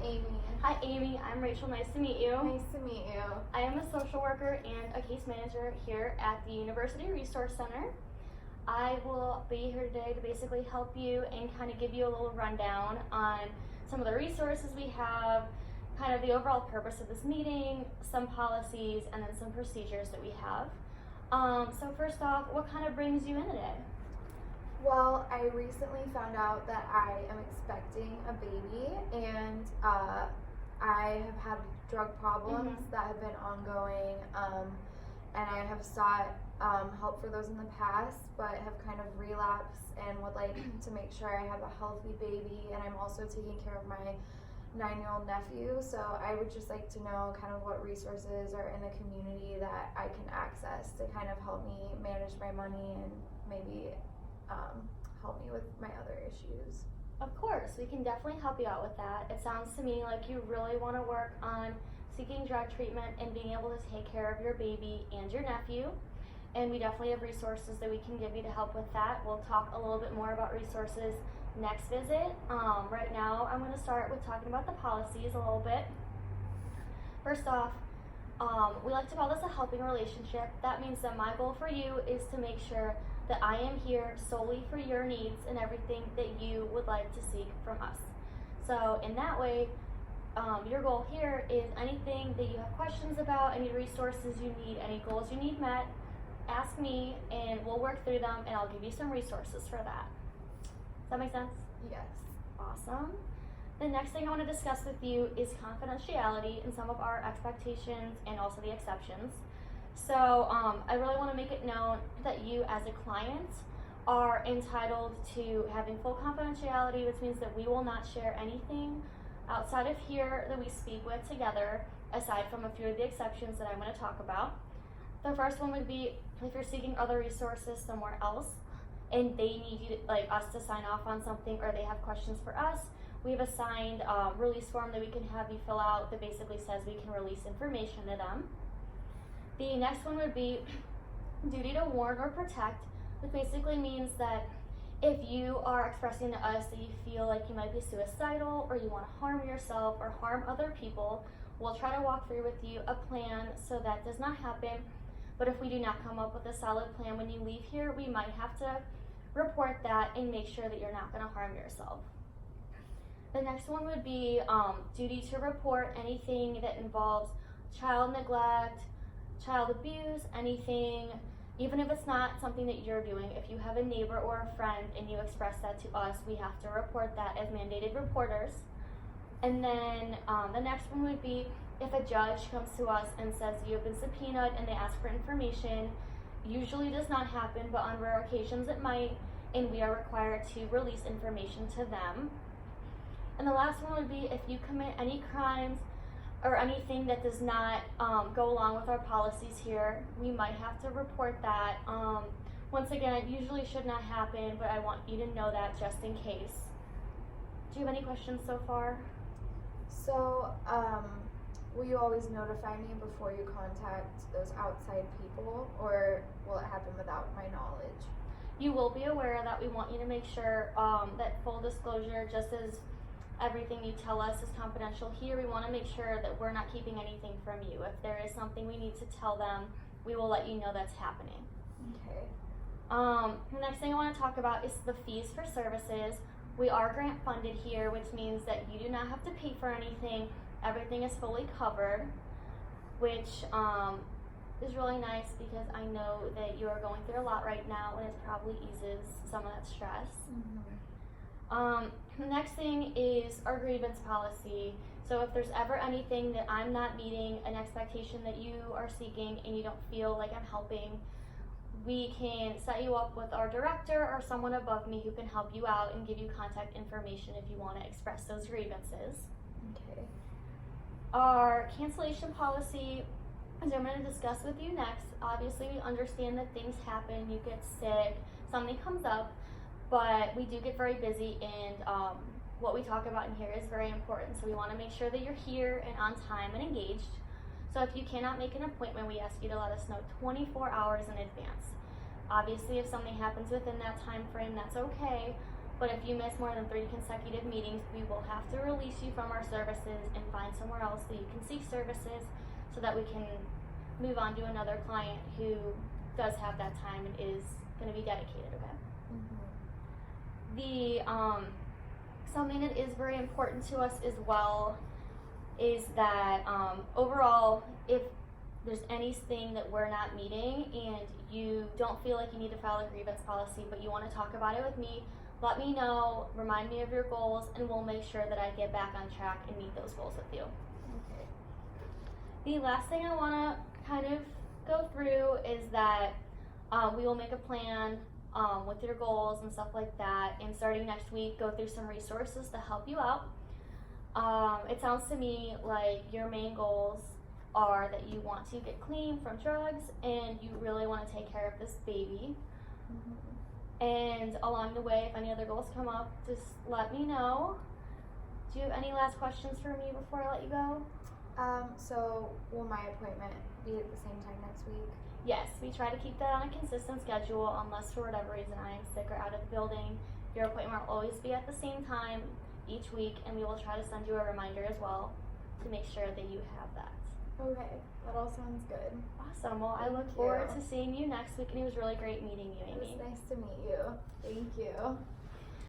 Amy. Hi Amy, I'm Rachel, nice to meet you. Nice to meet you. I am a social worker and a case manager here at the University Resource Center. I will be here today to basically help you and kind of give you a little rundown on some of the resources we have, kind of the overall purpose of this meeting, some policies, and then some procedures that we have. So first off, what kind of brings you in today? Well, I recently found out that I am expecting a baby, and I have had drug problems that have been ongoing, and I have sought help for those in the past, but have kind of relapsed and would like to make sure I have a healthy baby. And I'm also taking care of my 9-year-old nephew, so I would just like to know kind of what resources are in the community that I can access to kind of help me manage my money and maybe help me with my other issues. Of course, we can definitely help you out with that. It sounds to me like you really want to work on seeking drug treatment and being able to take care of your baby and your nephew. And we definitely have resources that we can give you to help with that. We'll talk a little bit more about resources next visit. Right now, I'm going to start with talking about the policies a little bit. First off, we like to call this a helping relationship. That means that my goal for you is to make sure that I am here solely for your needs and everything that you would like to seek from us. So in that way, your goal here is anything that you have questions about, any resources you need, any goals you need met, ask me and we'll work through them and I'll give you some resources for that. Does that make sense? Yes. Awesome. The next thing I want to discuss with you is confidentiality and some of our expectations and also the exceptions. So I really want to make it known that you as a client are entitled to having full confidentiality, which means that we will not share anything outside of here that we speak with together, aside from a few of the exceptions that I'm going to talk about. The first one would be if you're seeking other resources somewhere else and they need you, like us, to sign off on something, or they have questions for us, we have a signed release form that we can have you fill out that basically says we can release information to them. The next one would be duty to warn or protect, which basically means that if you are expressing to us that you feel like you might be suicidal or you want to harm yourself or harm other people, we'll try to walk through with you a plan so that does not happen. But if we do not come up with a solid plan when you leave here, we might have to report that and make sure that you're not going to harm yourself. The next one would be duty to report anything that involves child neglect, child abuse, anything, even if it's not something that you're doing. If you have a neighbor or a friend and you express that to us, we have to report that as mandated reporters. And then the next one would be if a judge comes to us and says you have been subpoenaed and they ask for information. Usually does not happen, but on rare occasions it might, and we are required to release information to them. And the last one would be if you commit any crimes or anything that does not go along with our policies here, we might have to report that. Once again, it usually should not happen, but I want you to know that just in case. Do you have any questions so far? So, will you always notify me before you contact those outside people, or will it happen without my knowledge? You will be aware that we want you to make sure that full disclosure, just as everything you tell us is confidential here, we want to make sure that we're not keeping anything from you. If there is something we need to tell them, we will let you know that's happening. Okay. The next thing I want to talk about is the fees for services. We are grant funded here, which means that you do not have to pay for anything. Everything is fully covered, which is really nice because I know that you are going through a lot right now and it probably eases some of that stress. The next thing is our grievance policy. So if there's ever anything that I'm not meeting, an expectation that you are seeking, and you don't feel like I'm helping, we can set you up with our director or someone above me who can help you out and give you contact information if you want to express those grievances. Okay. Our cancellation policy is I'm going to discuss with you next. Obviously, we understand that things happen, you get sick, something comes up, but we do get very busy, and what we talk about in here is very important. So we want to make sure that you're here and on time and engaged. So if you cannot make an appointment, we ask you to let us know 24 hours in advance. Obviously, if something happens within that time frame, that's okay, But if you miss more than 3 consecutive meetings, we will have to release you from our services and find somewhere else so you can seek services so that we can move on to another client who does have that time and is going to be dedicated, okay? Something that is very important to us as well is that overall, if there's anything that we're not meeting and you don't feel like you need to file a grievance policy but you want to talk about it with me, let me know, remind me of your goals, and we'll make sure that I get back on track and meet those goals with you. Okay. The last thing I want to kind of go through is that we will make a plan with your goals and stuff like that, and starting next week, go through some resources to help you out. It sounds to me like your main goals are that you want to get clean from drugs and you really want to take care of this baby. And along the way, if any other goals come up, just let me know. Do you have any last questions for me before I let you go? So will my appointment be at the same time next week? Yes, we try to keep that on a consistent schedule unless for whatever reason I am sick or out of the building. Your appointment will always be at the same time each week, and we will try to send you a reminder as well to make sure that you have that. Okay, that all sounds good. Awesome. Well, I Thank look forward you. to seeing you next week, and it was really great meeting you, It Amy. was nice to meet you. Thank you.